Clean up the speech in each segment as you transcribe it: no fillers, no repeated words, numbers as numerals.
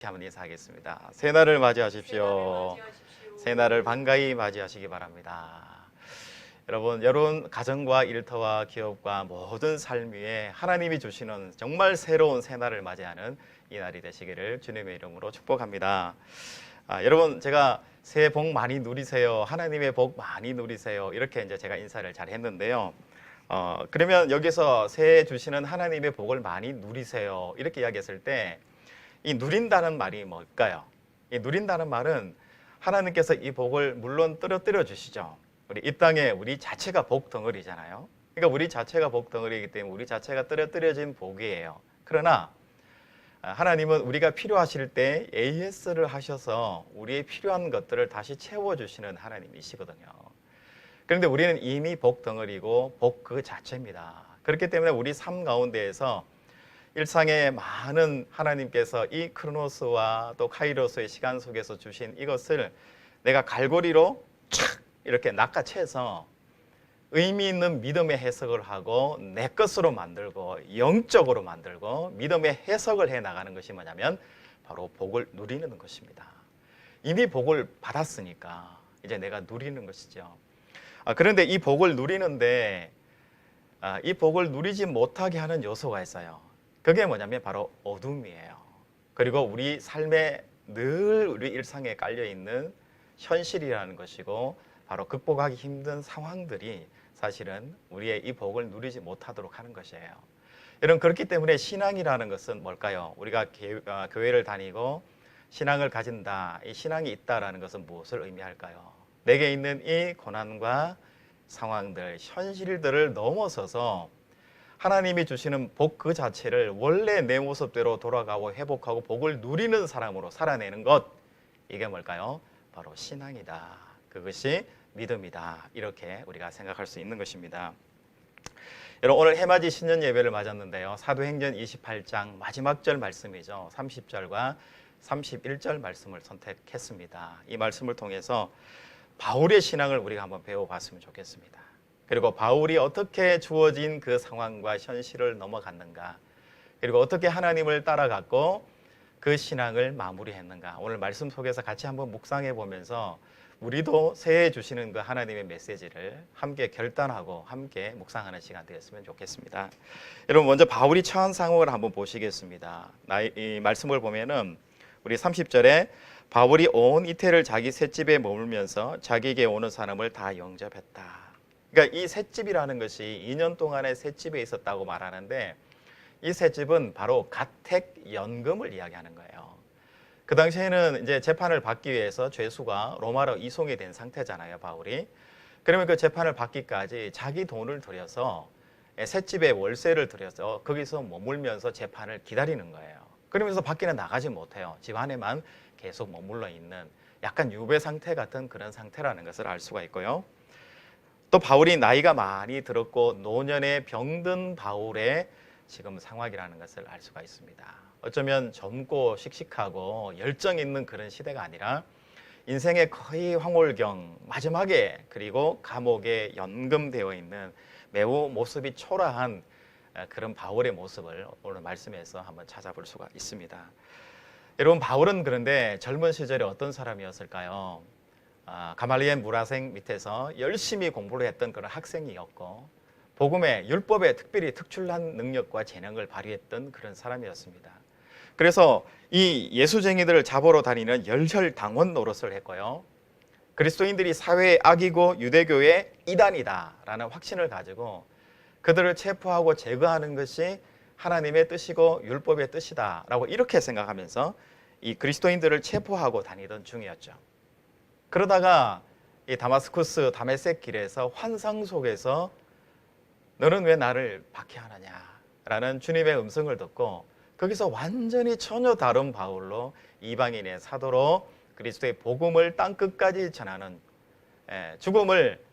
한번 인사하겠습니다. 새날을 맞이하십시오. 새날을 반가이 맞이하시기 바랍니다. 여러분 가정과 일터와 기업과 모든 삶 위에 하나님이 주시는 정말 새로운 새날을 맞이하는 이 날이 되시기를 주님의 이름으로 축복합니다. 여러분, 제가 새해 복 많이 누리세요, 하나님의 복 많이 누리세요, 이렇게 이제 제가 인사를 잘 했는데요. 그러면 여기서 새해 주시는 하나님의 복을 많이 누리세요 이렇게 이야기했을 때 이 누린다는 말이 뭘까요? 이 누린다는 말은 하나님께서 이 복을 물론 떨어뜨려 주시죠. 우리 이 땅에 우리 자체가 복 덩어리잖아요. 그러니까 우리 자체가 복 덩어리이기 때문에 우리 자체가 떨어뜨려진 복이에요. 그러나 하나님은 우리가 필요하실 때 AS를 하셔서 우리의 필요한 것들을 다시 채워주시는 하나님이시거든요. 그런데 우리는 이미 복 덩어리고 복 그 자체입니다. 그렇기 때문에 우리 삶 가운데에서 일상의 많은 하나님께서 이 크로노스와 또 카이로스의 시간 속에서 주신 이것을 내가 갈고리로 촥 이렇게 낚아채서 의미 있는 믿음의 해석을 하고 내 것으로 만들고 영적으로 만들고 믿음의 해석을 해 나가는 것이 뭐냐면 바로 복을 누리는 것입니다. 이미 복을 받았으니까 이제 내가 누리는 것이죠. 그런데 이 복을 누리는데 이 복을 누리지 못하게 하는 요소가 있어요. 그게 뭐냐면 바로 어둠이에요. 그리고 우리 삶에 늘 우리 일상에 깔려있는 현실이라는 것이고 바로 극복하기 힘든 상황들이 사실은 우리의 이 복을 누리지 못하도록 하는 것이에요. 여러분, 그렇기 때문에 신앙이라는 것은 뭘까요? 우리가 교회를 다니고 신앙을 가진다, 이 신앙이 있다라는 것은 무엇을 의미할까요? 내게 있는 이 고난과 상황들, 현실들을 넘어서서 하나님이 주시는 복 그 자체를 원래 내 모습대로 돌아가고 회복하고 복을 누리는 사람으로 살아내는 것, 이게 뭘까요? 바로 신앙이다. 그것이 믿음이다. 이렇게 우리가 생각할 수 있는 것입니다. 여러분, 오늘 해맞이 신년 예배를 맞았는데요. 사도행전 28장 마지막 절 말씀이죠. 30절과 31절 말씀을 선택했습니다. 이 말씀을 통해서 바울의 신앙을 우리가 한번 배워봤으면 좋겠습니다. 그리고 바울이 어떻게 주어진 그 상황과 현실을 넘어갔는가, 그리고 어떻게 하나님을 따라갔고 그 신앙을 마무리했는가, 오늘 말씀 속에서 같이 한번 묵상해 보면서 우리도 새해 주시는 그 하나님의 메시지를 함께 결단하고 함께 묵상하는 시간 되었으면 좋겠습니다. 여러분, 먼저 바울이 처한 상황을 한번 보시겠습니다. 이 말씀을 보면은 우리 30절에 바울이 온 이태를 자기 셋집에 머물면서 자기에게 오는 사람을 다 영접했다. 그러니까 이 셋집이라는 것이 2년 동안의 셋집에 있었다고 말하는데, 이 셋집은 바로 가택연금을 이야기하는 거예요. 그 당시에는 이제 재판을 받기 위해서 죄수가 로마로 이송이 된 상태잖아요, 바울이. 그러면 그 재판을 받기까지 자기 돈을 들여서 셋집에 월세를 들여서 거기서 머물면서 재판을 기다리는 거예요. 그러면서 밖에는 나가지 못해요. 집 안에만 계속 머물러 있는 약간 유배 상태 같은 그런 상태라는 것을 알 수가 있고요. 또 바울이 나이가 많이 들었고 노년에 병든 바울의 지금 상황이라는 것을 알 수가 있습니다. 어쩌면 젊고 씩씩하고 열정 있는 그런 시대가 아니라 인생의 거의 황홀경 마지막에, 그리고 감옥에 연금되어 있는 매우 모습이 초라한 그런 바울의 모습을 오늘 말씀에서 한번 찾아볼 수가 있습니다. 여러분, 바울은 그런데 젊은 시절에 어떤 사람이었을까요? 가말리엘 무라생 밑에서 열심히 공부를 했던 그런 학생이었고 복음의 율법에 특별히 특출난 능력과 재능을 발휘했던 그런 사람이었습니다. 그래서 이 예수쟁이들을 잡으러 다니는 열혈당원 노릇을 했고요. 그리스도인들이 사회의 악이고 유대교의 이단이다라는 확신을 가지고 그들을 체포하고 제거하는 것이 하나님의 뜻이고 율법의 뜻이다라고 이렇게 생각하면서 이 그리스도인들을 체포하고 다니던 중이었죠. 그러다가 이 다마스쿠스 다메섹 길에서 환상 속에서 너는 왜 나를 박해하느냐라는 주님의 음성을 듣고 거기서 완전히 전혀 다른 바울로 이방인의 사도로 그리스도의 복음을 땅끝까지 전하는, 죽음을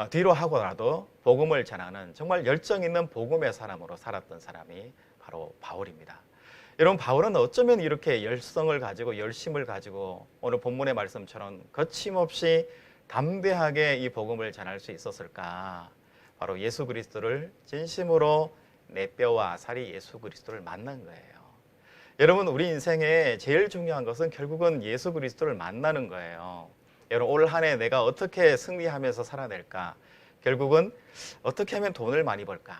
뒤로 하고라도 복음을 전하는 정말 열정 있는 복음의 사람으로 살았던 사람이 바로 바울입니다. 여러분, 바울은 어쩌면 이렇게 열성을 가지고 열심을 가지고 오늘 본문의 말씀처럼 거침없이 담대하게 이 복음을 전할 수 있었을까? 바로 예수 그리스도를 진심으로 내 뼈와 살이 예수 그리스도를 만난 거예요. 여러분, 우리 인생에 제일 중요한 것은 결국은 예수 그리스도를 만나는 거예요. 여러분, 올 한 해 내가 어떻게 승리하면서 살아낼까? 결국은 어떻게 하면 돈을 많이 벌까?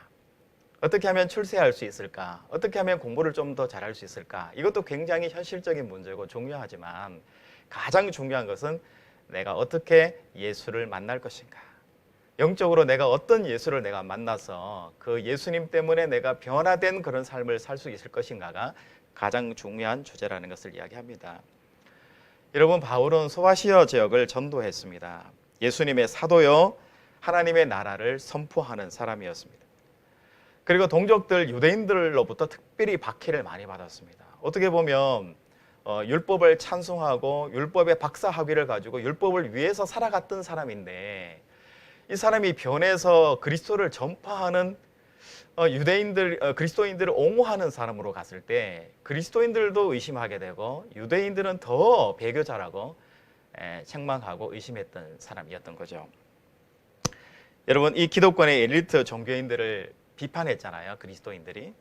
어떻게 하면 출세할 수 있을까? 어떻게 하면 공부를 좀 더 잘할 수 있을까? 이것도 굉장히 현실적인 문제고 중요하지만 가장 중요한 것은 내가 어떻게 예수를 만날 것인가? 영적으로 내가 어떤 예수를 내가 만나서 그 예수님 때문에 내가 변화된 그런 삶을 살 수 있을 것인가가 가장 중요한 주제라는 것을 이야기합니다. 여러분, 바울은 소아시아 지역을 전도했습니다. 예수님의 사도요, 하나님의 나라를 선포하는 사람이었습니다. 그리고 동족들 유대인들로부터 특별히 박해를 많이 받았습니다. 어떻게 보면 율법을 찬송하고 율법의 박사 학위를 가지고 율법을 위해서 살아갔던 사람인데 이 사람이 변해서 그리스도를 전파하는 그리스도인들을 옹호하는 사람으로 갔을 때 그리스도인들도 의심하게 되고 유대인들은 더 배교자라고 책망하고 의심했던 사람이었던 거죠. 여러분, 이 기독권의 엘리트 종교인들을 비판했잖아요. 그리스도인들이.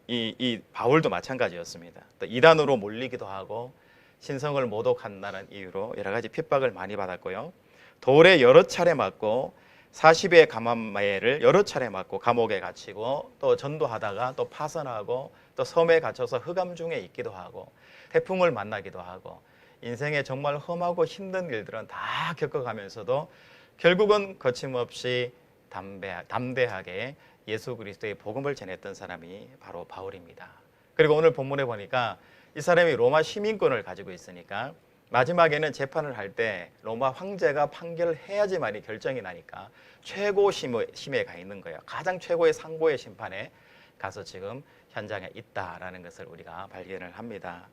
이 바울도 마찬가지였습니다. 또 이단으로 몰리기도 하고 신성을 모독한다는 이유로 여러 가지 핍박을 많이 받았고요. 돌에 여러 차례 맞고 40의 감암매를 여러 차례 맞고 감옥에 갇히고 또 전도하다가 또 파선하고 또 섬에 갇혀서 흑암 중에 있기도 하고 태풍을 만나기도 하고 인생에 정말 험하고 힘든 일들은 다 겪어가면서도 결국은 거침없이 담대하게 예수 그리스도의 복음을 전했던 사람이 바로 바울입니다. 그리고 오늘 본문에 보니까 이 사람이 로마 시민권을 가지고 있으니까 마지막에는 재판을 할 때 로마 황제가 판결을 해야지만이 결정이 나니까 최고 심에 가 있는 거예요. 가장 최고의 상고의 심판에 가서 지금 현장에 있다라는 것을 우리가 발견을 합니다.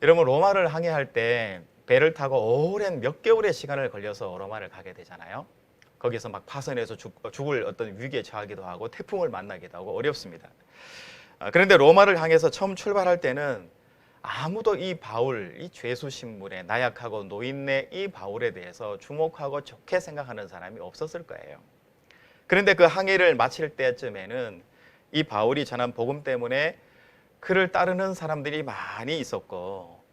여러분, 로마를 항해할 때 배를 타고 오랜 몇 개월의 시간을 걸려서 로마를 가게 되잖아요. 거기서 막 파선해서 죽을 어떤 위기에 처하기도 하고 태풍을 만나기도 하고 어렵습니다. 그런데 로마를 향해서 처음 출발할 때는 아무도 이 바울, 이 죄수 신분에 나약하고 노인네 이 바울에 대해서 주목하고 좋게 생각하는 사람이 없었을 거예요. 그런데 그 항해를 마칠 때쯤에는 이 바울이 전한 복음 때문에 그를 따르는 사람들이 많이 있었고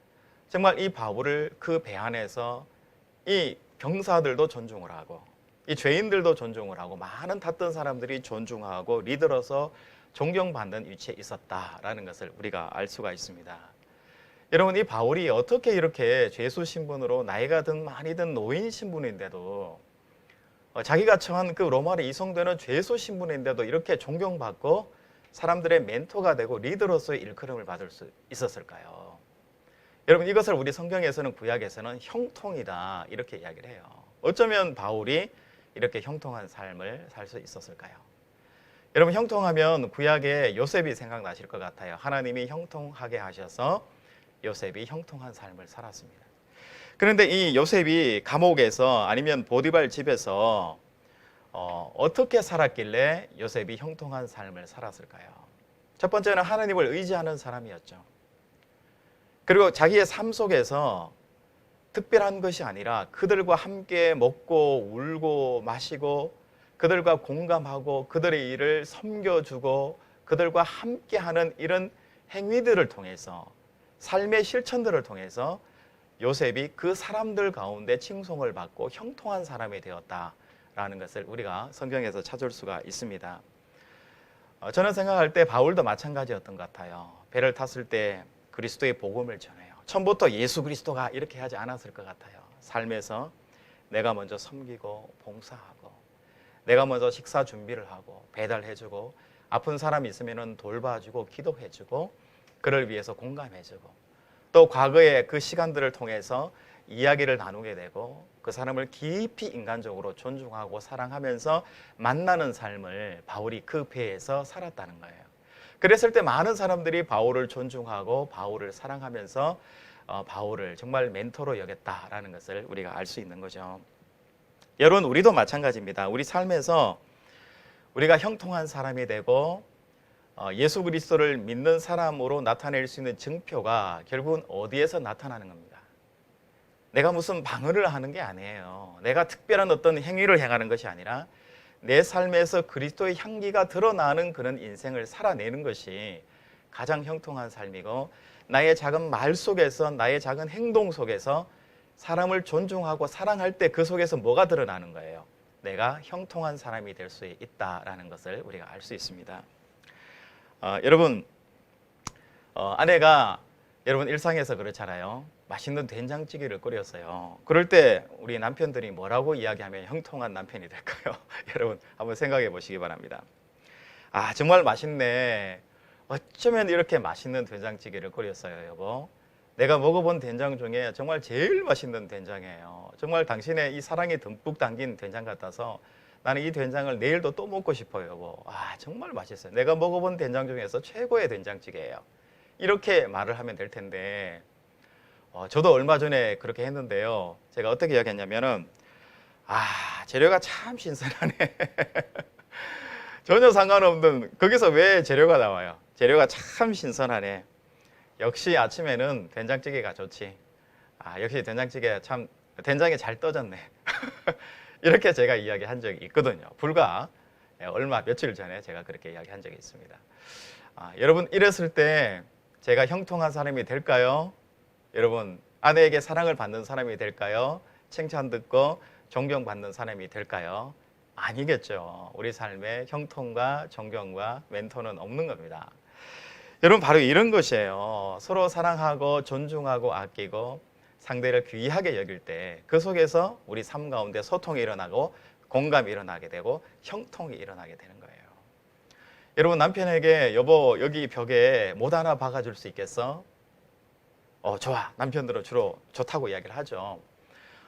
정말 이 바울을 그 배 안에서 이 병사들도 존중을 하고 이 죄인들도 존중을 하고 많은 탔던 사람들이 존중하고 리더로서 존경받는 위치에 있었다라는 것을 우리가 알 수가 있습니다. 여러분, 이 바울이 어떻게 이렇게 죄수 신분으로 나이가 많이 든 노인 신분인데도 자기가 처한 그 로마로 이송되는 죄수 신분인데도 이렇게 존경받고 사람들의 멘토가 되고 리더로서의 일컬음을 받을 수 있었을까요? 여러분, 이것을 우리 성경에서는 구약에서는 형통이다 이렇게 이야기를 해요. 어쩌면 바울이 이렇게 형통한 삶을 살 수 있었을까요? 여러분, 형통하면 구약에 요셉이 생각나실 것 같아요. 하나님이 형통하게 하셔서 요셉이 형통한 삶을 살았습니다. 그런데 이 요셉이 감옥에서 아니면 보디발 집에서 어떻게 살았길래 요셉이 형통한 삶을 살았을까요? 첫 번째는 하나님을 의지하는 사람이었죠. 그리고 자기의 삶 속에서 특별한 것이 아니라 그들과 함께 먹고 울고 마시고 그들과 공감하고 그들의 일을 섬겨주고 그들과 함께하는 이런 행위들을 통해서 삶의 실천들을 통해서 요셉이 그 사람들 가운데 칭송을 받고 형통한 사람이 되었다라는 것을 우리가 성경에서 찾을 수가 있습니다. 저는 생각할 때 바울도 마찬가지였던 것 같아요. 배를 탔을 때 그리스도의 복음을 전해요. 처음부터 예수 그리스도가 이렇게 하지 않았을 것 같아요. 삶에서 내가 먼저 섬기고 봉사하고 내가 먼저 식사 준비를 하고 배달해주고 아픈 사람이 있으면 돌봐주고 기도해주고 그를 위해서 공감해주고 또 과거의 그 시간들을 통해서 이야기를 나누게 되고 그 사람을 깊이 인간적으로 존중하고 사랑하면서 만나는 삶을 바울이 그 배에서 살았다는 거예요. 그랬을 때 많은 사람들이 바울을 존중하고 바울을 사랑하면서 바울을 정말 멘토로 여겼다라는 것을 우리가 알 수 있는 거죠. 여러분, 우리도 마찬가지입니다. 우리 삶에서 우리가 형통한 사람이 되고 예수 그리스도를 믿는 사람으로 나타낼 수 있는 증표가 결국은 어디에서 나타나는 겁니다. 내가 무슨 방언을 하는 게 아니에요. 내가 특별한 어떤 행위를 행하는 것이 아니라 내 삶에서 그리스도의 향기가 드러나는 그런 인생을 살아내는 것이 가장 형통한 삶이고, 나의 작은 말 속에서, 나의 작은 행동 속에서 사람을 존중하고 사랑할 때 그 속에서 뭐가 드러나는 거예요? 내가 형통한 사람이 될 수 있다라는 것을 우리가 알 수 있습니다. 여러분, 아내가 여러분 일상에서 그렇잖아요. 맛있는 된장찌개를 끓였어요. 그럴 때 우리 남편들이 뭐라고 이야기하면 형통한 남편이 될까요? 여러분 한번 생각해 보시기 바랍니다. 아, 정말 맛있네. 어쩌면 이렇게 맛있는 된장찌개를 끓였어요, 여보. 내가 먹어본 된장 중에 정말 제일 맛있는 된장이에요. 정말 당신의 이 사랑이 듬뿍 담긴 된장 같아서 나는 이 된장을 내일도 또 먹고 싶어요, 여보. 아, 정말 맛있어요. 내가 먹어본 된장 중에서 최고의 된장찌개예요. 이렇게 말을 하면 될 텐데, 저도 얼마 전에 그렇게 했는데요. 제가 어떻게 이야기했냐면은, 재료가 참 신선하네. 전혀 상관없는, 거기서 왜 재료가 나와요? 재료가 참 신선하네. 역시 아침에는 된장찌개가 좋지. 역시 된장찌개 참, 된장이 잘 떠졌네. 이렇게 제가 이야기한 적이 있거든요. 불과 얼마 며칠 전에 제가 그렇게 이야기한 적이 있습니다. 여러분, 이랬을 때 제가 형통한 사람이 될까요? 여러분, 아내에게 사랑을 받는 사람이 될까요? 칭찬 듣고 존경받는 사람이 될까요? 아니겠죠. 우리 삶에 형통과 존경과 멘토는 없는 겁니다. 여러분, 바로 이런 것이에요. 서로 사랑하고 존중하고 아끼고 상대를 귀하게 여길 때 그 속에서 우리 삶 가운데 소통이 일어나고 공감이 일어나게 되고 형통이 일어나게 되는 거예요. 여러분, 남편에게 여보 여기 벽에 못 하나 박아줄 수 있겠어? 좋아. 남편들은 주로 좋다고 이야기를 하죠.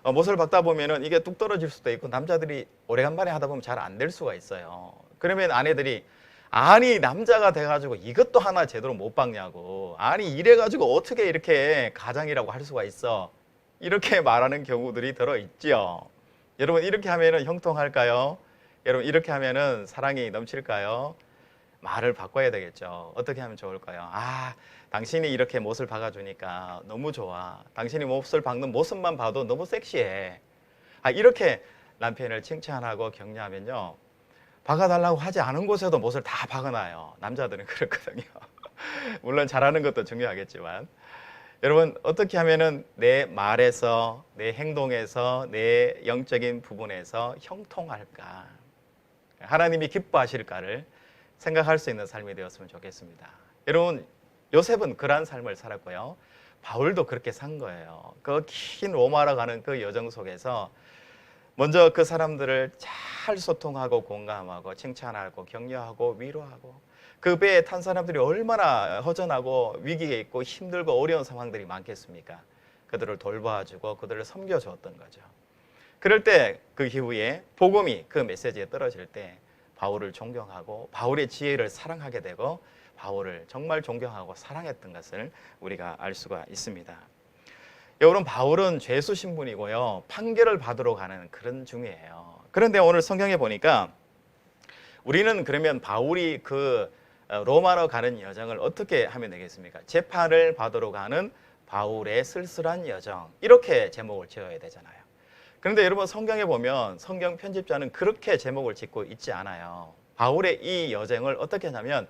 못을 박다 보면은 이게 뚝 떨어질 수도 있고 남자들이 오래간만에 하다 보면 잘 안 될 수가 있어요. 그러면 아내들이 아니 남자가 돼가지고 이것도 하나 제대로 못 박냐고, 아니 이래가지고 어떻게 이렇게 가장이라고 할 수가 있어, 이렇게 말하는 경우들이 들어있죠. 여러분, 이렇게 하면은 형통할까요? 여러분, 이렇게 하면은 사랑이 넘칠까요? 말을 바꿔야 되겠죠. 어떻게 하면 좋을까요? 당신이 이렇게 못을 박아주니까 너무 좋아. 당신이 못을 박는 모습만 봐도 너무 섹시해. 이렇게 남편을 칭찬하고 격려하면요, 박아달라고 하지 않은 곳에도 못을 다 박아놔요. 남자들은 그렇거든요. 물론 잘하는 것도 중요하겠지만, 여러분, 어떻게 하면은 내 말에서, 내 행동에서, 내 영적인 부분에서 형통할까, 하나님이 기뻐하실까를 생각할 수 있는 삶이 되었으면 좋겠습니다. 여러분, 요셉은 그러한 삶을 살았고요. 바울도 그렇게 산 거예요. 그 긴 로마로 가는 그 여정 속에서 먼저 그 사람들을 잘 소통하고 공감하고 칭찬하고 격려하고 위로하고, 그 배에 탄 사람들이 얼마나 허전하고 위기에 있고 힘들고 어려운 상황들이 많겠습니까? 그들을 돌봐주고 그들을 섬겨주었던 거죠. 그럴 때 그 이후에 복음이 그 메시지에 떨어질 때 바울을 존경하고 바울의 지혜를 사랑하게 되고 바울을 정말 존경하고 사랑했던 것을 우리가 알 수가 있습니다. 여러분, 바울은 죄수 신분이고요, 판결을 받으러 가는 그런 중이에요. 그런데 오늘 성경에 보니까 우리는 그러면 바울이 그 로마로 가는 여정을 어떻게 하면 되겠습니까? 재판을 받으러 가는 바울의 쓸쓸한 여정, 이렇게 제목을 지어야 되잖아요. 그런데 여러분, 성경에 보면 성경 편집자는 그렇게 제목을 짓고 있지 않아요. 바울의 이 여정을 어떻게 하냐면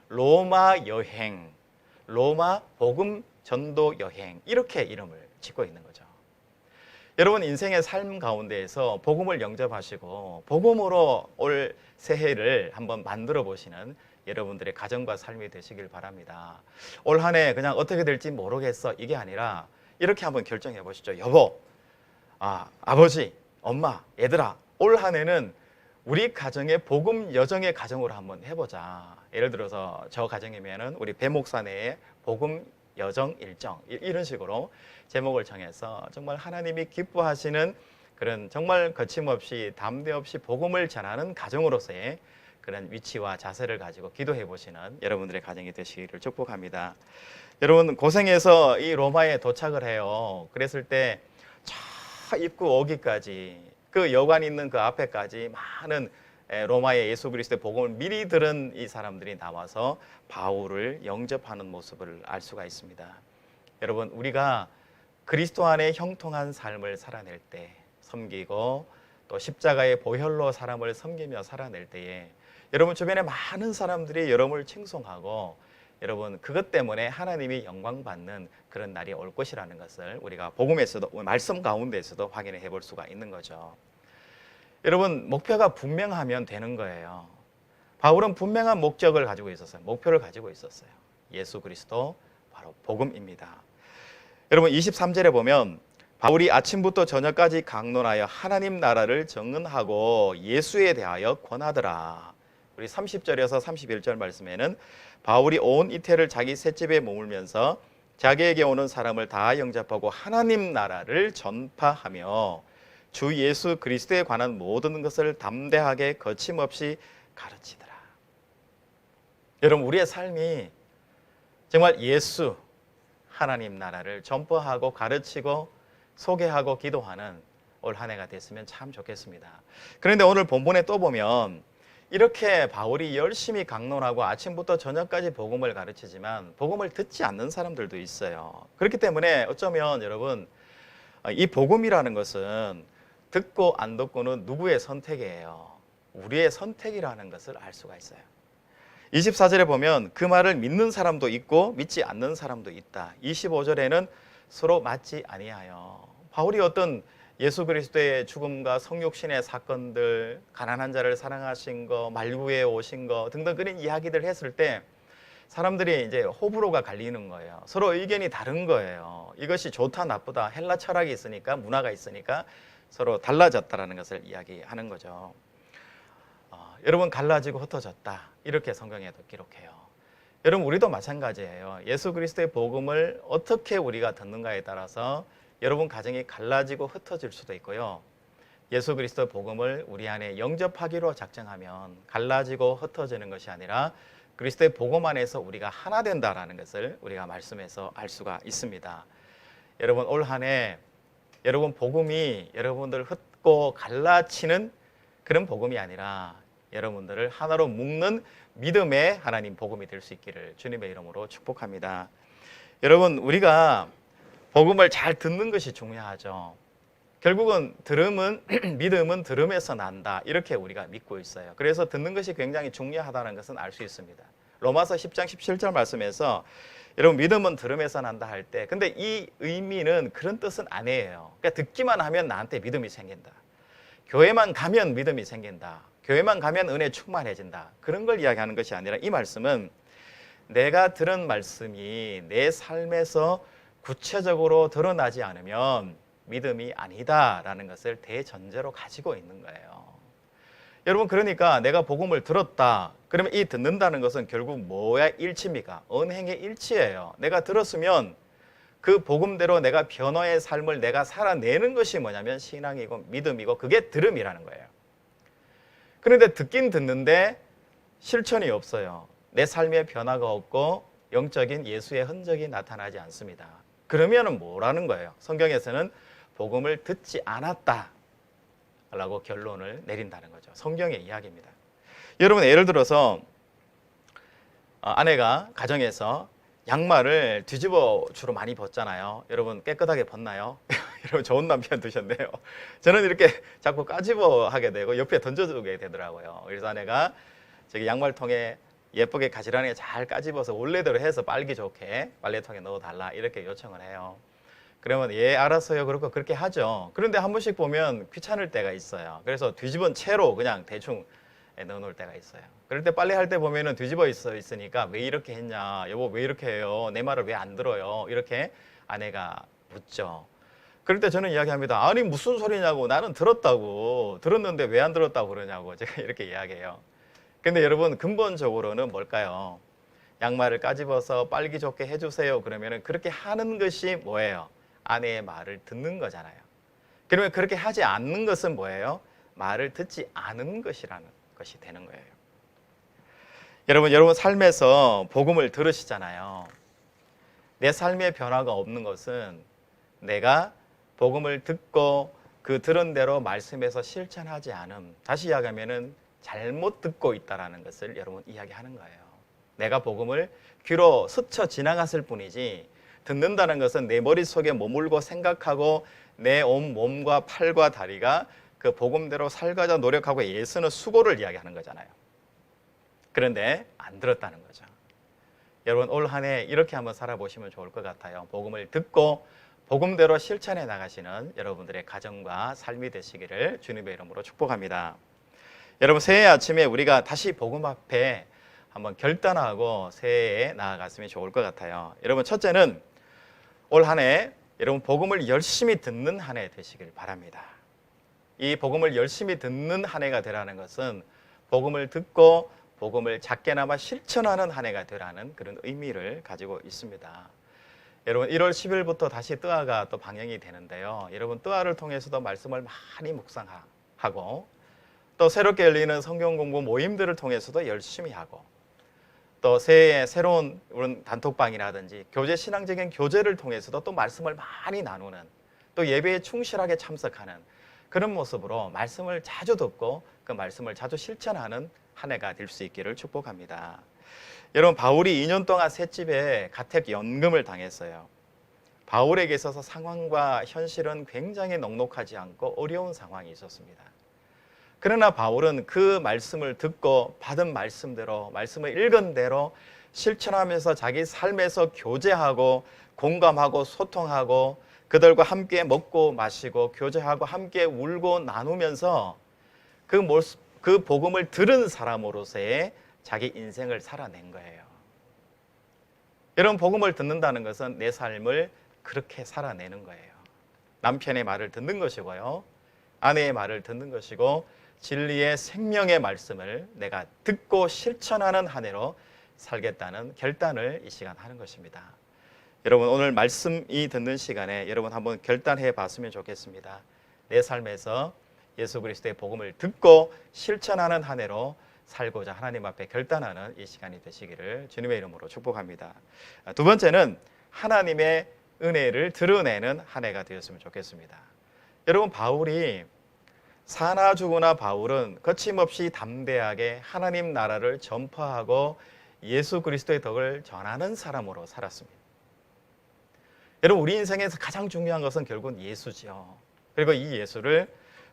로마 여행, 로마 복음 전도 여행, 이렇게 이름을 짓고 있는 거죠. 여러분, 인생의 삶 가운데에서 복음을 영접하시고 복음으로 올 새해를 한번 만들어 보시는 여러분들의 가정과 삶이 되시길 바랍니다. 올 한 해 그냥 어떻게 될지 모르겠어, 이게 아니라 이렇게 한번 결정해 보시죠. 여보, 아버지, 엄마, 얘들아, 올 한 해는 우리 가정의 복음 여정의 가정으로 한번 해보자. 예를 들어서 저 가정이면은 우리 배 목사 내에 복음 여정 일정, 이런 식으로 제목을 정해서 정말 하나님이 기뻐하시는 그런 정말 거침없이 담대 없이 복음을 전하는 가정으로서의 그런 위치와 자세를 가지고 기도해 보시는 여러분들의 가정이 되시기를 축복합니다. 여러분, 고생해서 이 로마에 도착을 해요. 그랬을 때 저 입구 오기까지, 그 여관 있는 그 앞에까지 많은 로마의 예수 그리스도의 복음을 미리 들은 이 사람들이 나와서 바울을 영접하는 모습을 알 수가 있습니다. 여러분, 우리가 그리스도 안에 형통한 삶을 살아낼 때, 섬기고 또 십자가의 보혈로 사람을 섬기며 살아낼 때에 여러분 주변에 많은 사람들이 여러분을 칭송하고 여러분 그것 때문에 하나님이 영광 받는 그런 날이 올 것이라는 것을 우리가 복음에서도 말씀 가운데에서도 확인해 볼 수가 있는 거죠. 여러분 목표가 분명하면 되는 거예요. 바울은 분명한 목적을 가지고 있었어요. 목표를 가지고 있었어요. 예수 그리스도 바로 복음입니다. 여러분 23절에 보면 바울이 아침부터 저녁까지 강론하여 하나님 나라를 증언하고 예수에 대하여 권하더라. 우리 30절에서 31절 말씀에는 바울이 온 이태를 자기 셋집에 머물면서 자기에게 오는 사람을 다 영접하고 하나님 나라를 전파하며 주 예수 그리스도에 관한 모든 것을 담대하게 거침없이 가르치더라. 여러분 우리의 삶이 정말 예수 하나님 나라를 전파하고 가르치고 소개하고 기도하는 올 한 해가 됐으면 참 좋겠습니다. 그런데 오늘 본문에 또 보면 이렇게 바울이 열심히 강론하고 아침부터 저녁까지 복음을 가르치지만 복음을 듣지 않는 사람들도 있어요. 그렇기 때문에 어쩌면 여러분 이 복음이라는 것은 듣고 안 듣고는 누구의 선택이에요? 우리의 선택이라는 것을 알 수가 있어요. 24절에 보면 그 말을 믿는 사람도 있고 믿지 않는 사람도 있다. 25절에는 서로 맞지 아니하여. 바울이 어떤 예수 그리스도의 죽음과 성육신의 사건들, 가난한 자를 사랑하신 거, 말구에 오신 거 등등 그런 이야기들 했을 때 사람들이 이제 호불호가 갈리는 거예요. 서로 의견이 다른 거예요. 이것이 좋다 나쁘다 헬라 철학이 있으니까 문화가 있으니까 서로 달라졌다라는 것을 이야기하는 거죠. 여러분 갈라지고 흩어졌다 이렇게 성경에도 기록해요. 여러분 우리도 마찬가지예요. 예수 그리스도의 복음을 어떻게 우리가 듣는가에 따라서 여러분 가정이 갈라지고 흩어질 수도 있고요. 예수 그리스도 복음을 우리 안에 영접하기로 작정하면 갈라지고 흩어지는 것이 아니라 그리스도의 복음 안에서 우리가 하나 된다라는 것을 우리가 말씀에서 알 수가 있습니다. 여러분 올 한 해 여러분 복음이 여러분들 흩고 갈라치는 그런 복음이 아니라 여러분들을 하나로 묶는 믿음의 하나님 복음이 될 수 있기를 주님의 이름으로 축복합니다. 여러분 우리가 복음을 잘 듣는 것이 중요하죠. 결국은 들음은 믿음은 들음에서 난다 이렇게 우리가 믿고 있어요. 그래서 듣는 것이 굉장히 중요하다는 것은 알 수 있습니다. 로마서 10장 17절 말씀에서 여러분 믿음은 들음에서 난다 할 때 근데 이 의미는 그런 뜻은 아니에요. 그러니까 듣기만 하면 나한테 믿음이 생긴다. 교회만 가면 믿음이 생긴다. 교회만 가면 은혜 충만해진다. 그런 걸 이야기하는 것이 아니라 이 말씀은 내가 들은 말씀이 내 삶에서 구체적으로 드러나지 않으면 믿음이 아니다라는 것을 대전제로 가지고 있는 거예요. 여러분 그러니까 내가 복음을 들었다. 그러면 이 듣는다는 것은 결국 뭐야? 일치입니까? 언행의 일치예요. 내가 들었으면 그 복음대로 내가 변화의 삶을 내가 살아내는 것이 뭐냐면 신앙이고 믿음이고 그게 들음이라는 거예요. 그런데 듣긴 듣는데 실천이 없어요. 내 삶에 변화가 없고 영적인 예수의 흔적이 나타나지 않습니다. 그러면 뭐라는 거예요? 성경에서는 복음을 듣지 않았다 라고 결론을 내린다는 거죠. 성경의 이야기입니다. 여러분 예를 들어서 아내가 가정에서 양말을 뒤집어 주로 많이 벗잖아요. 여러분 깨끗하게 벗나요? 여러분 좋은 남편 두셨네요. 저는 이렇게 자꾸 까집어 하게 되고 옆에 던져주게 되더라고요. 그래서 아내가 저기 양말통에 예쁘게 가지런하게 잘 까집어서 원래대로 해서 빨기 좋게 빨래통에 넣어달라 이렇게 요청을 해요. 그러면 예 알았어요 그렇고 그렇게 하죠. 그런데 한 번씩 보면 귀찮을 때가 있어요. 그래서 뒤집은 채로 그냥 대충 넣어놓을 때가 있어요. 그럴 때 빨래할 때 보면은 뒤집어 있으니까 왜 이렇게 했냐, 여보 왜 이렇게 해요, 내 말을 왜 안 들어요, 이렇게 아내가 묻죠. 그럴 때 저는 이야기합니다. 아니 무슨 소리냐고, 나는 들었다고, 들었는데 왜 안 들었다고 그러냐고 제가 이렇게 이야기해요. 근데 여러분 근본적으로는 뭘까요? 양말을 까집어서 빨기 좋게 해주세요 그러면은 그렇게 하는 것이 뭐예요? 아내의 말을 듣는 거잖아요. 그러면 그렇게 하지 않는 것은 뭐예요? 말을 듣지 않은 것이라는 것이 되는 거예요. 여러분 삶에서 복음을 들으시잖아요. 내 삶의 변화가 없는 것은 내가 복음을 듣고 그 들은 대로 말씀에서 실천하지 않음, 다시 이야기하면은 잘못 듣고 있다는 것을 여러분 이야기하는 거예요. 내가 복음을 귀로 스쳐 지나갔을 뿐이지 듣는다는 것은 내 머릿속에 머물고 생각하고 내 온 몸과 팔과 다리가 그 복음대로 살고자 노력하고 애쓰는 수고를 이야기하는 거잖아요. 그런데 안 들었다는 거죠. 여러분 올 한 해 이렇게 한번 살아보시면 좋을 것 같아요. 복음을 듣고 복음대로 실천해 나가시는 여러분들의 가정과 삶이 되시기를 주님의 이름으로 축복합니다. 여러분 새해 아침에 우리가 다시 복음 앞에 한번 결단하고 새해에 나아갔으면 좋을 것 같아요. 여러분 첫째는 올 한 해 여러분 복음을 열심히 듣는 한 해 되시길 바랍니다. 이 복음을 열심히 듣는 한 해가 되라는 것은 복음을 듣고 복음을 작게나마 실천하는 한 해가 되라는 그런 의미를 가지고 있습니다. 여러분 1월 10일부터 다시 뜨아가 또 방영이 되는데요. 여러분 뜨아를 통해서도 말씀을 많이 묵상하고 또 새롭게 열리는 성경 공부 모임들을 통해서도 열심히 하고 또 새해에 새로운 단톡방이라든지 교제 신앙적인 교제를 통해서도 또 말씀을 많이 나누는 또 예배에 충실하게 참석하는 그런 모습으로 말씀을 자주 듣고 그 말씀을 자주 실천하는 한 해가 될 수 있기를 축복합니다. 여러분 바울이 2년 동안 셋집에 가택 연금을 당했어요. 바울에게 있어서 상황과 현실은 굉장히 넉넉하지 않고 어려운 상황이 있었습니다. 그러나 바울은 그 말씀을 듣고 받은 말씀대로 말씀을 읽은 대로 실천하면서 자기 삶에서 교제하고 공감하고 소통하고 그들과 함께 먹고 마시고 교제하고 함께 울고 나누면서 그 복음을 들은 사람으로서의 자기 인생을 살아낸 거예요. 여러분 복음을 듣는다는 것은 내 삶을 그렇게 살아내는 거예요. 남편의 말을 듣는 것이고요. 아내의 말을 듣는 것이고 진리의 생명의 말씀을 내가 듣고 실천하는 한 해로 살겠다는 결단을 이 시간 하는 것입니다. 여러분 오늘 말씀이 듣는 시간에 여러분 한번 결단해 봤으면 좋겠습니다. 내 삶에서 예수 그리스도의 복음을 듣고 실천하는 한 해로 살고자 하나님 앞에 결단하는 이 시간이 되시기를 주님의 이름으로 축복합니다. 두 번째는 하나님의 은혜를 드러내는 한 해가 되었으면 좋겠습니다. 여러분 바울이 사나 죽으나 바울은 거침없이 담대하게 하나님 나라를 전파하고 예수 그리스도의 덕을 전하는 사람으로 살았습니다. 여러분 우리 인생에서 가장 중요한 것은 결국은 예수죠. 그리고 이 예수를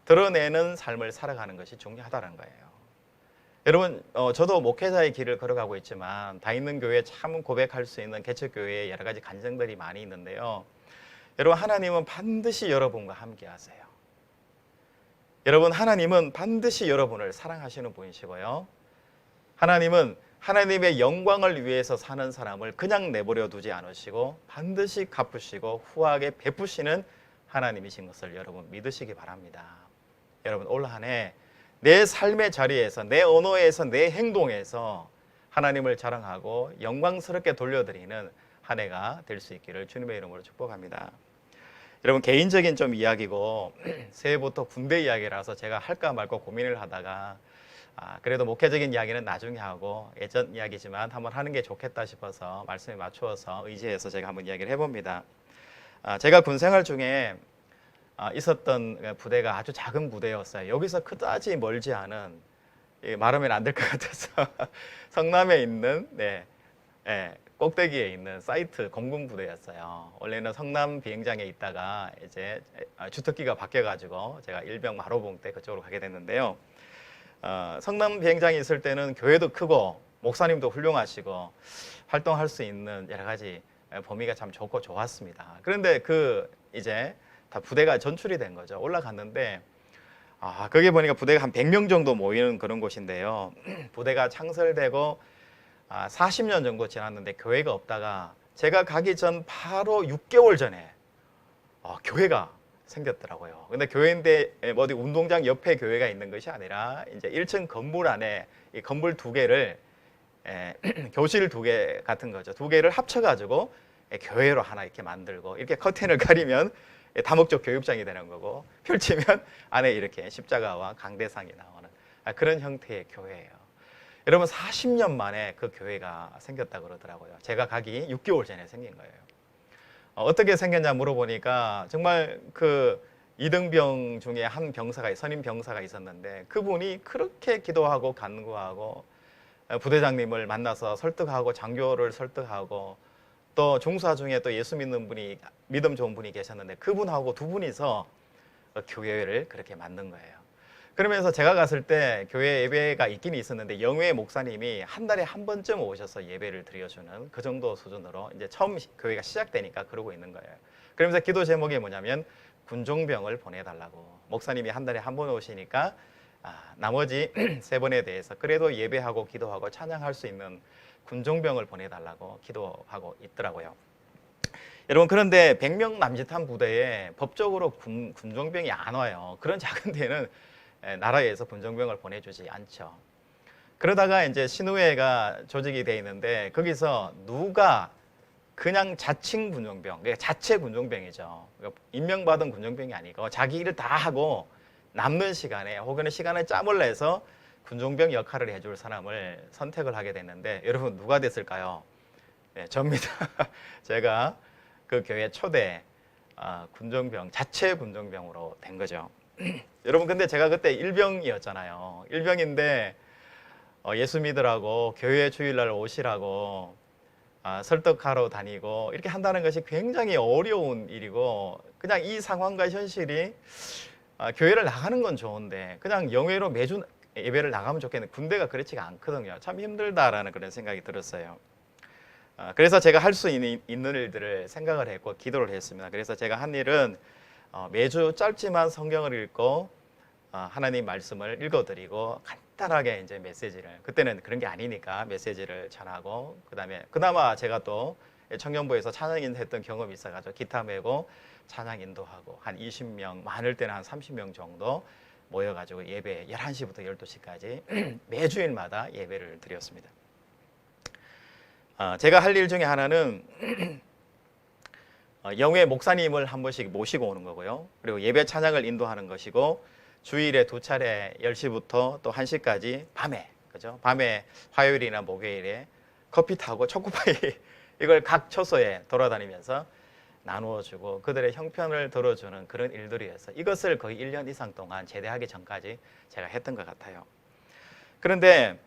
드러내는 삶을 살아가는 것이 중요하다는 거예요. 여러분 저도 목회자의 길을 걸어가고 있지만 다니는 교회에 참 고백할 수 있는 개척교회에 여러 가지 간증들이 많이 있는데요. 여러분 하나님은 반드시 여러분과 함께 하세요. 여러분 하나님은 반드시 여러분을 사랑하시는 분이시고요. 하나님은 하나님의 영광을 위해서 사는 사람을 그냥 내버려 두지 않으시고 반드시 갚으시고 후하게 베푸시는 하나님이신 것을 여러분 믿으시기 바랍니다. 여러분 올 한 해 내 삶의 자리에서 내 언어에서 내 행동에서 하나님을 자랑하고 영광스럽게 돌려드리는 한 해가 될 수 있기를 주님의 이름으로 축복합니다. 여러분 개인적인 좀 이야기고 새해부터 군대 이야기라서 제가 할까 말까 고민을 하다가 그래도 목회적인 이야기는 나중에 하고 예전 이야기지만 한번 하는 게 좋겠다 싶어서 말씀에 맞추어서 의지해서 제가 한번 이야기를 해봅니다. 제가 군 생활 중에 있었던 부대가 아주 작은 부대였어요. 여기서 그다지 멀지 않은 말하면 안 될 것 같아서 성남에 있는 꼭대기에 있는 사이트 공군 부대였어요. 원래는 성남 비행장에 있다가 이제 주특기가 바뀌어가지고 제가 일병 마로봉 때 그쪽으로 가게 됐는데요. 성남 비행장에 있을 때는 교회도 크고 목사님도 훌륭하시고 활동할 수 있는 여러 가지 범위가 참 좋고 좋았습니다. 그런데 이제 다 부대가 전출이 된 거죠. 올라갔는데 거기 보니까 부대가 한 100명 정도 모이는 그런 곳인데요. 부대가 창설되고 40년 정도 지났는데 교회가 없다가 제가 가기 전 바로 6개월 전에 교회가 생겼더라고요. 근데 교회인데 어디 운동장 옆에 교회가 있는 것이 아니라 이제 1층 건물 안에 이 건물 2개를 교실 2개 같은 거죠. 2개를 합쳐가지고 교회로 하나 이렇게 만들고 이렇게 커튼을 가리면 다목적 교육장이 되는 거고 펼치면 안에 이렇게 십자가와 강대상이 나오는 그런 형태의 교회예요. 여러분 40년 만에 그 교회가 생겼다 그러더라고요. 제가 가기 6개월 전에 생긴 거예요. 어떻게 생겼냐 물어보니까 정말 그 이등병 중에 한 병사가 선임 병사가 있었는데 그분이 그렇게 기도하고 간구하고 부대장님을 만나서 설득하고 장교를 설득하고 또 중사 중에 또 예수 믿는 분이 믿음 좋은 분이 계셨는데 그분하고 두 분이서 교회를 그렇게 만든 거예요. 그러면서 제가 갔을 때 교회 예배가 있긴 있었는데 영회 목사님이 한 달에 한 번쯤 오셔서 예배를 드려주는 그 정도 수준으로 이제 처음 교회가 시작되니까 그러고 있는 거예요. 그러면서 기도 제목이 뭐냐면 군종병을 보내달라고. 목사님이 한 달에 한 번 오시니까 나머지 세 번에 대해서 그래도 예배하고 기도하고 찬양할 수 있는 군종병을 보내달라고 기도하고 있더라고요. 여러분, 그런데 100명 남짓한 부대에 법적으로 군종병이 안 와요. 그런 작은 데는 나라에서 군종병을 보내주지 않죠. 그러다가 이제 신우회가 조직이 돼 있는데 거기서 누가 그냥 자칭 군종병, 그러니까 자체 군종병이죠. 그러니까 임명받은 군종병이 아니고 자기 일을 다 하고 남는 시간에 혹은 시간에 짬을 내서 군종병 역할을 해줄 사람을 선택을 하게 됐는데 여러분 누가 됐을까요? 네, 접니다. 제가 그 교회 초대 군종병, 자체 군종병으로 된 거죠. 여러분, 근데 제가 그때 일병이었잖아요. 일병인데 예수 믿으라고 교회 주일날 오시라고 설득하러 다니고 이렇게 한다는 것이 굉장히 어려운 일이고, 그냥 이 상황과 현실이 교회를 나가는 건 좋은데 그냥 영회로 매주 예배를 나가면 좋겠는데 군대가 그렇지가 않거든요. 참 힘들다라는 그런 생각이 들었어요. 그래서 제가 할 수 있는 일들을 생각을 했고 기도를 했습니다. 그래서 제가 한 일은 매주 짧지만 성경을 읽고 하나님 말씀을 읽어드리고 간단하게 이제 메시지를, 그때는 그런 게 아니니까 메시지를 전하고, 그다음에 그나마 제가 또 청년부에서 찬양 인도했던 경험이 있어가지고 기타 메고 찬양 인도하고 한 20명, 많을 때는 한 30명 정도 모여가지고 예배 11시부터 12시까지 매주일마다 예배를 드렸습니다. 제가 할 일 중에 하나는 영회 목사님을 한 번씩 모시고 오는 거고요. 그리고 예배 찬양을 인도하는 것이고, 주일에 2차례 10시부터 또 1시까지 밤에, 그죠? 밤에 화요일이나 목요일에 커피 타고 초코파이 이걸 각 처소에 돌아다니면서 나누어 주고 그들의 형편을 들어주는 그런 일들이어서 이것을 거의 1년 이상 동안 제대하기 전까지 제가 했던 것 같아요. 그런데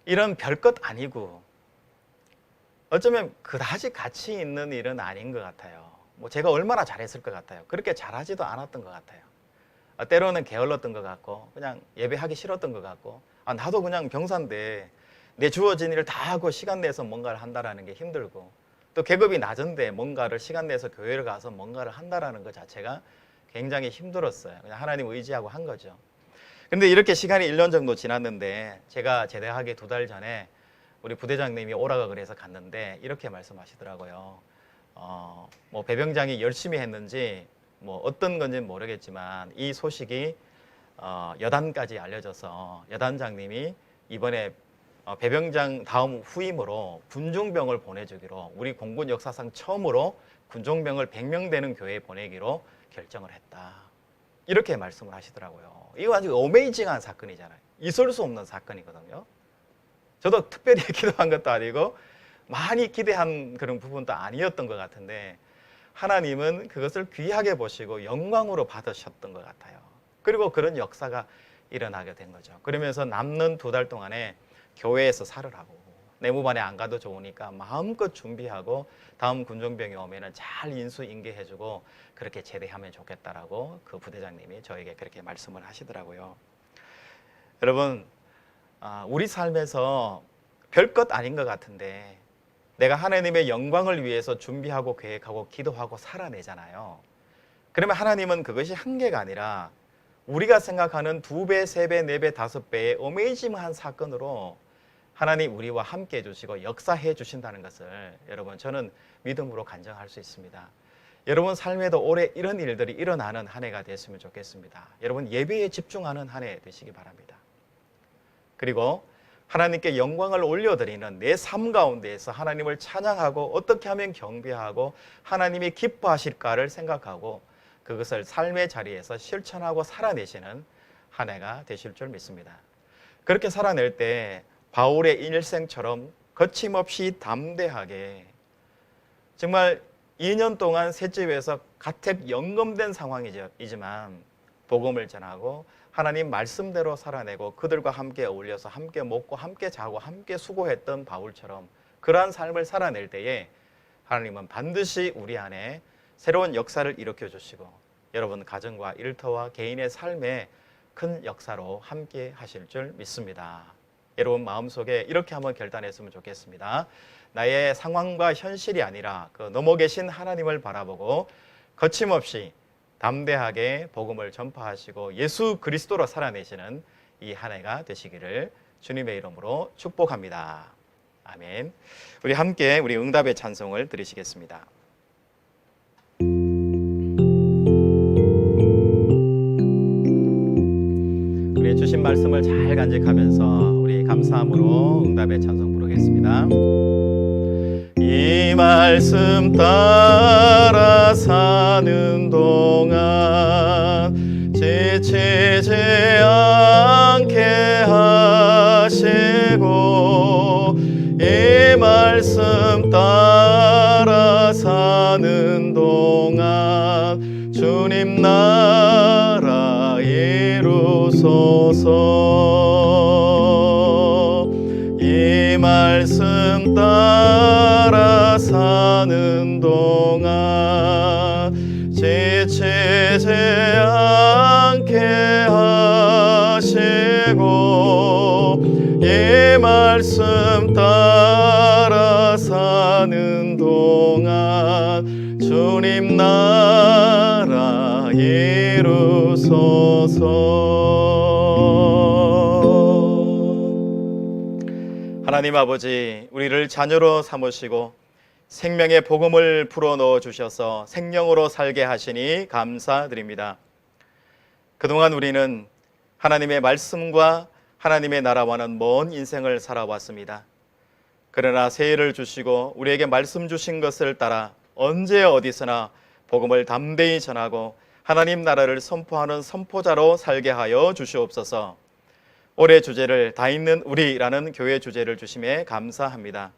이런 별것 아니고 어쩌면 그다지 가치 있는 일은 아닌 것 같아요. 뭐 제가 얼마나 잘했을 것 같아요. 그렇게 잘하지도 않았던 것 같아요. 때로는 게을렀던 것 같고 그냥 예배하기 싫었던 것 같고 나도 그냥 병사인데 내 주어진 일을 다 하고 시간 내서 뭔가를 한다라는 게 힘들고, 또 계급이 낮은데 뭔가를 시간 내서 교회를 가서 뭔가를 한다라는 것 자체가 굉장히 힘들었어요. 그냥 하나님 의지하고 한 거죠. 근데 이렇게 시간이 1년 정도 지났는데 제가 제대하기 2달 전에 우리 부대장님이 오라가 그래서 갔는데 이렇게 말씀하시더라고요. 뭐 배병장이 열심히 했는지 뭐 어떤 건지는 모르겠지만 이 소식이 여단까지 알려져서 여단장님이 이번에 배병장 다음 후임으로 군종병을 보내주기로, 우리 공군 역사상 처음으로 군종병을 100명 되는 교회에 보내기로 결정을 했다. 이렇게 말씀을 하시더라고요. 이거 아주 어메이징한 사건이잖아요. 있을 수 없는 사건이거든요. 저도 특별히 기도한 것도 아니고 많이 기대한 그런 부분도 아니었던 것 같은데 하나님은 그것을 귀하게 보시고 영광으로 받으셨던 것 같아요. 그리고 그런 역사가 일어나게 된 거죠. 그러면서 남는 2달 동안에 교회에서 살으라고, 내무반에 안 가도 좋으니까 마음껏 준비하고 다음 군종병이 오면은 잘 인수인계해주고 그렇게 제대하면 좋겠다라고 그 부대장님이 저에게 그렇게 말씀을 하시더라고요. 여러분, 우리 삶에서 별것 아닌 것 같은데 내가 하나님의 영광을 위해서 준비하고 계획하고 기도하고 살아내잖아요. 그러면 하나님은 그것이 한계가 아니라 우리가 생각하는 2배, 3배, 4배, 5배의 어메이징한 사건으로 하나님 우리와 함께 해주시고 역사해 주신다는 것을 여러분 저는 믿음으로 간증할 수 있습니다. 여러분 삶에도 올해 이런 일들이 일어나는 한 해가 됐으면 좋겠습니다. 여러분 예배에 집중하는 한 해 되시기 바랍니다. 그리고 하나님께 영광을 올려드리는 내 삶 가운데에서 하나님을 찬양하고 어떻게 하면 경배하고 하나님이 기뻐하실까를 생각하고 그것을 삶의 자리에서 실천하고 살아내시는 한 해가 되실 줄 믿습니다. 그렇게 살아낼 때 바울의 일생처럼 거침없이 담대하게, 정말 2년 동안 셋집에서 가택 연금된 상황이지만 복음을 전하고 하나님 말씀대로 살아내고 그들과 함께 어울려서 함께 먹고 함께 자고 함께 수고했던 바울처럼 그러한 삶을 살아낼 때에 하나님은 반드시 우리 안에 새로운 역사를 일으켜 주시고 여러분 가정과 일터와 개인의 삶에 큰 역사로 함께 하실 줄 믿습니다. 여러분 마음속에 이렇게 한번 결단했으면 좋겠습니다. 나의 상황과 현실이 아니라 그 넘어 계신 하나님을 바라보고 거침없이 담대하게 복음을 전파하시고 예수 그리스도로 살아내시는 이 한 해가 되시기를 주님의 이름으로 축복합니다. 아멘. 우리 함께 우리 응답의 찬송을 드리시겠습니다. 우리 주신 말씀을 잘 간직하면서 우리 감사함으로 응답의 찬송 부르겠습니다. 이 말씀 따라 사는 동안 지치지 않게 하시고 이 말씀 따라 사는 동안 주님 나라 이루소서. 이 말씀 따라 사는 동안 지치지 않게 하시고 이 말씀 따라 사는 동안 주님 나라 이루소서. 하나님 아버지, 우리를 자녀로 삼으시고 생명의 복음을 불어넣어 주셔서 생명으로 살게 하시니 감사드립니다. 그동안 우리는 하나님의 말씀과 하나님의 나라와는 먼 인생을 살아왔습니다. 그러나 새해를 주시고 우리에게 말씀 주신 것을 따라 언제 어디서나 복음을 담대히 전하고 하나님 나라를 선포하는 선포자로 살게 하여 주시옵소서. 올해 주제를 다 있는 우리라는 교회 주제를 주심에 감사합니다.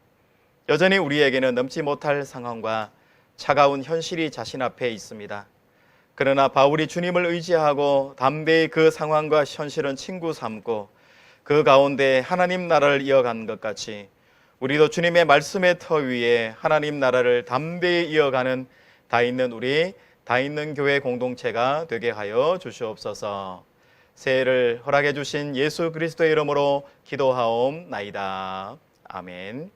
여전히 우리에게는 넘지 못할 상황과 차가운 현실이 자신 앞에 있습니다. 그러나 바울이 주님을 의지하고 담대히 그 상황과 현실은 친구 삼고 그 가운데 하나님 나라를 이어간 것 같이 우리도 주님의 말씀의 터 위에 하나님 나라를 담대히 이어가는 다 있는 우리, 다 있는 교회 공동체가 되게 하여 주시옵소서. 새해를 허락해 주신 예수 그리스도의 이름으로 기도하옵나이다. 아멘.